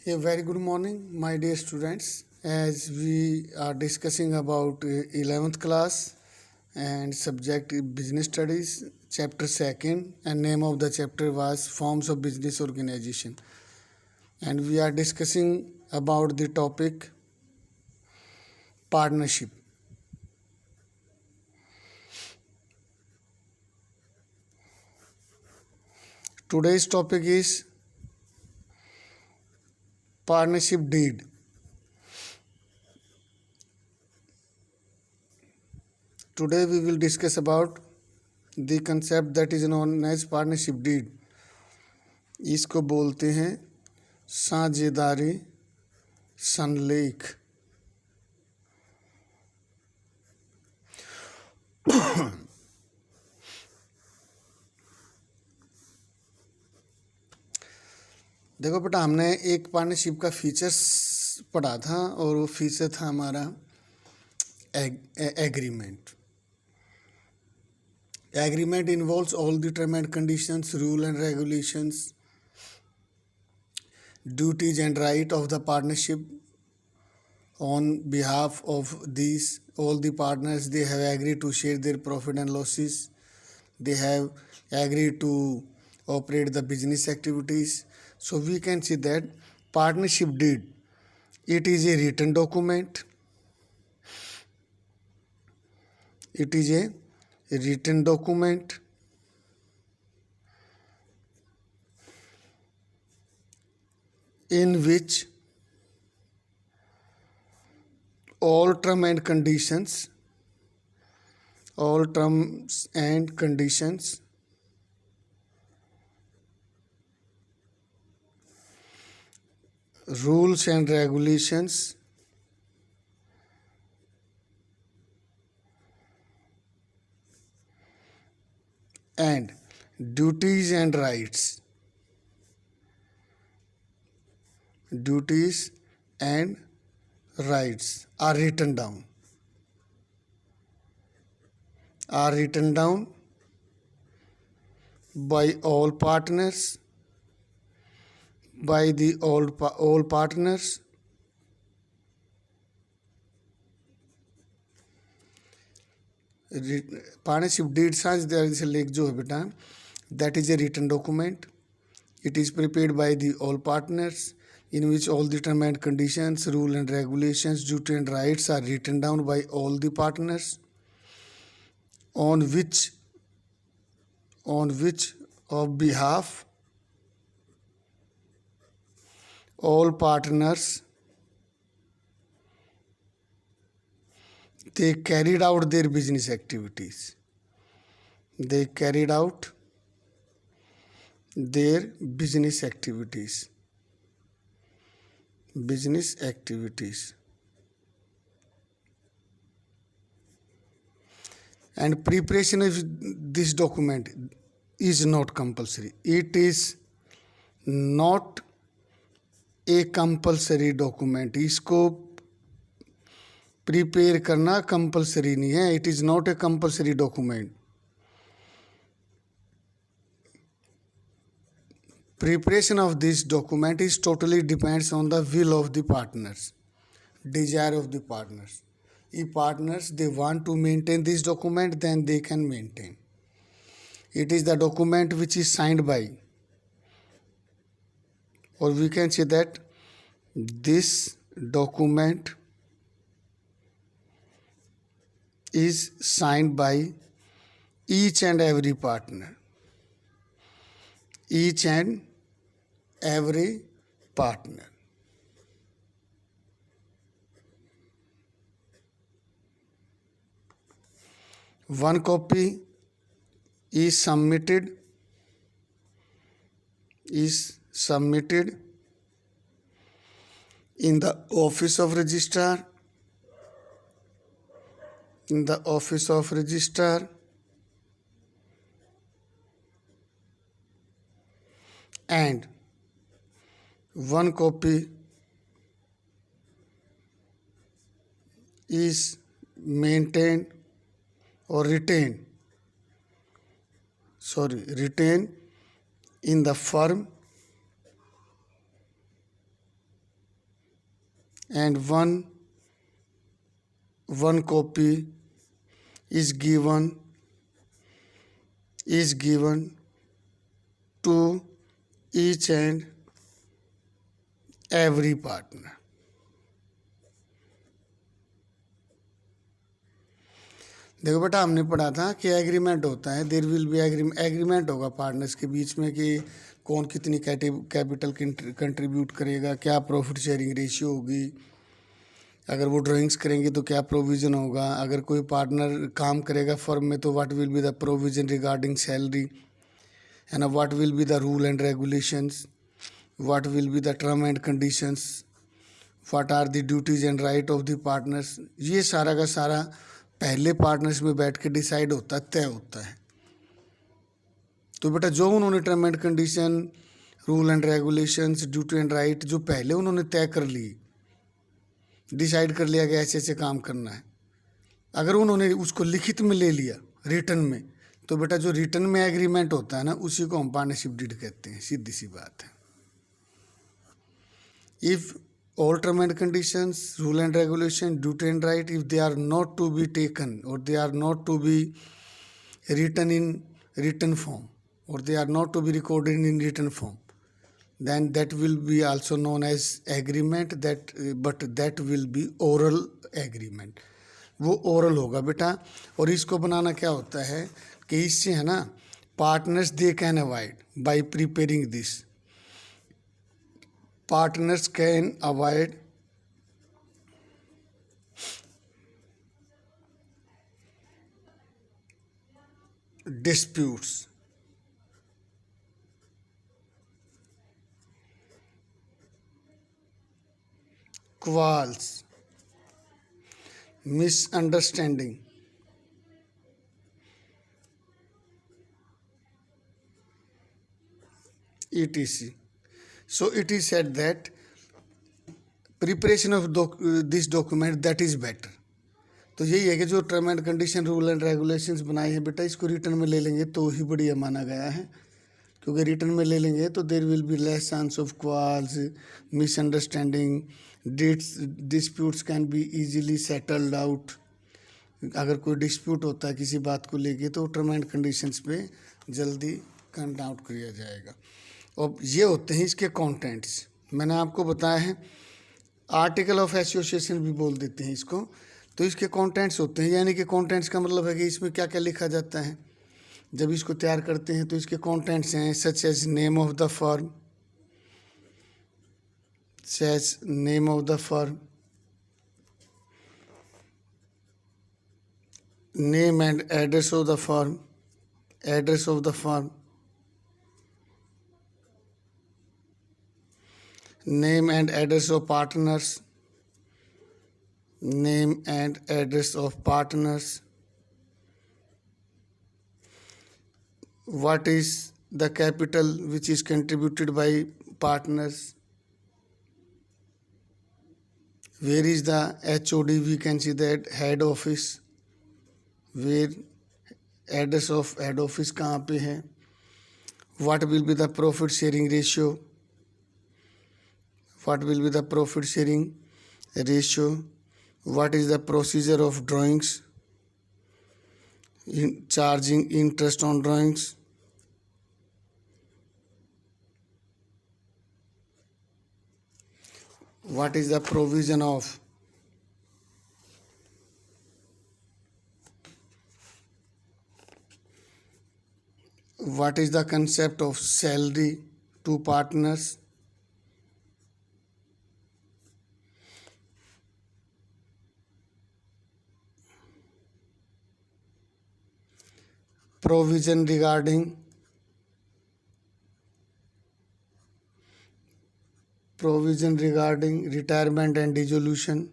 A very good morning, my dear students. As we are discussing about 11th class and subject business studies, chapter 2nd, and name of the chapter was forms of business organization. And we are discussing about the topic partnership. Today's topic is partnership deed. Today we will discuss about the concept that is known as partnership deed. इसको बोलते हैं साझेदारी संलेख. देखो बेटा, हमने एक partnership का features पढ़ा था और वो फीचर था हमारा agreement. Agreement involves all the term and conditions, rule and regulations, duties and right of the partnership. On behalf of these all the partners, they have agreed to share their profit and losses. They have agreed to operate the business activities. So we can see that partnership deed, it is a written document. It is a written document in which all terms and conditions, rules and regulations, and duties and rights are written down by all partners, by the all partners. Partnership deed साझ जैसे लेख जो है बेटा, that is a written document. It is prepared by the all partners, in which all the terms and conditions, rule and regulations, duty and rights are written down by all the partners, on which of behalf all partners, they carried out their business activities. And preparation of this document is not compulsory. It is not a compulsory document. इसको prepare करना compulsory नहीं है. It is not a compulsory document. Preparation of this document is totally depends on the will of the partners, desire of the partners. If partners they want to maintain this document, then they can maintain. It is the document which is signed by, or we can say that this document is signed by each and every partner. One copy is submitted in the office of registrar, and one copy is maintained or retained in the firm and one copy is given to each and every partner. देखो बेटा, हमने पढ़ा था कि agreement होता है, there will B agreement होगा partners के बीच में कि कौन कितनी कैपिटल कंट्रीब्यूट करेगा, क्या प्रॉफिट शेयरिंग रेशियो होगी, अगर वो ड्राइंग्स करेंगे तो क्या प्रोविज़न होगा, अगर कोई पार्टनर काम करेगा फर्म में तो what will be the provision regarding salary, है ना, what will be the rule and regulations, what will be the term and conditions, what are the duties and right of the partners. ये सारा का सारा पहले partners में बैठ के डिसाइड होता है, तय होता है। तो बेटा जो उन्होंने term and condition, rule and regulations, duty and right जो पहले उन्होंने तय कर ली, डिसाइड कर लिया कि ऐसे ऐसे काम करना है, अगर उन्होंने उसको लिखित में ले लिया रिटर्न में, तो बेटा जो रिटर्न में एग्रीमेंट होता है ना, उसी को हम पार्टनरशिप डीड कहते हैं। सीधी सी बात है। If all term and conditions, rule and regulation, duty and right, if they are not to be taken or they are not to be written in written form or they are not to be recorded in written form, then that will be also known as agreement, but that will be oral agreement। वो oral होगा बेटा। और इसको बनाना क्या होता है कि इससे है ना, partners they can avoid by preparing this, partners can avoid disputes, quarrels, misunderstanding, etc. So it is said that preparation of this document that is better। तो यही है कि जो term and condition, rule and regulations बनाए हैं बेटा, इसको return में ले लेंगे तो ही बढ़िया माना गया है, क्योंकि रिटर्न में ले लेंगे तो there will be less chance of quarrels, misunderstanding, disputes can be easily settled out. अगर कोई डिस्प्यूट होता है किसी बात को लेके तो टर्म एंड कंडीशंस पे जल्दी कंट आउट किया जाएगा। और ये होते हैं इसके कंटेंट्स, मैंने आपको बताया है। आर्टिकल ऑफ एसोसिएशन भी बोल देते हैं इसको। तो इसके कंटेंट्स होते हैं, यानी कि कंटेंट्स का मतलब है कि इसमें क्या क्या लिखा जाता है जब इसको तैयार करते हैं। तो इसके कंटेंट्स हैं such as name of the firm, name and address of the firm, name and address of partners, what is the capital which is contributed by partners, where is the HOD, we can see that head office, where address of head office कहाँ पे है, what will be the profit sharing ratio, what is the procedure of drawings, charging interest on drawings, what is the provision of what is the concept of salary to partners, provision regarding retirement and dissolution,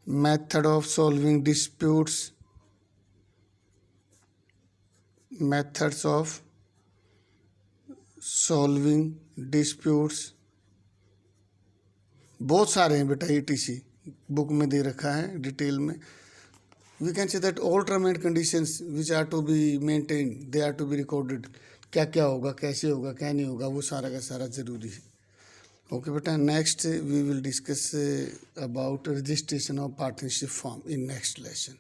method of solving disputes, बहुत सारे हैं बेटा, ETC book में दे रखा है detail में। we can say that all term and conditions which are to be maintained, they are to be recorded. क्या क्या होगा, कैसे होगा, क्या नहीं होगा, वो सारा का सारा ज़रूरी है. Okay बेटा, next we will discuss about registration of partnership form in next lesson.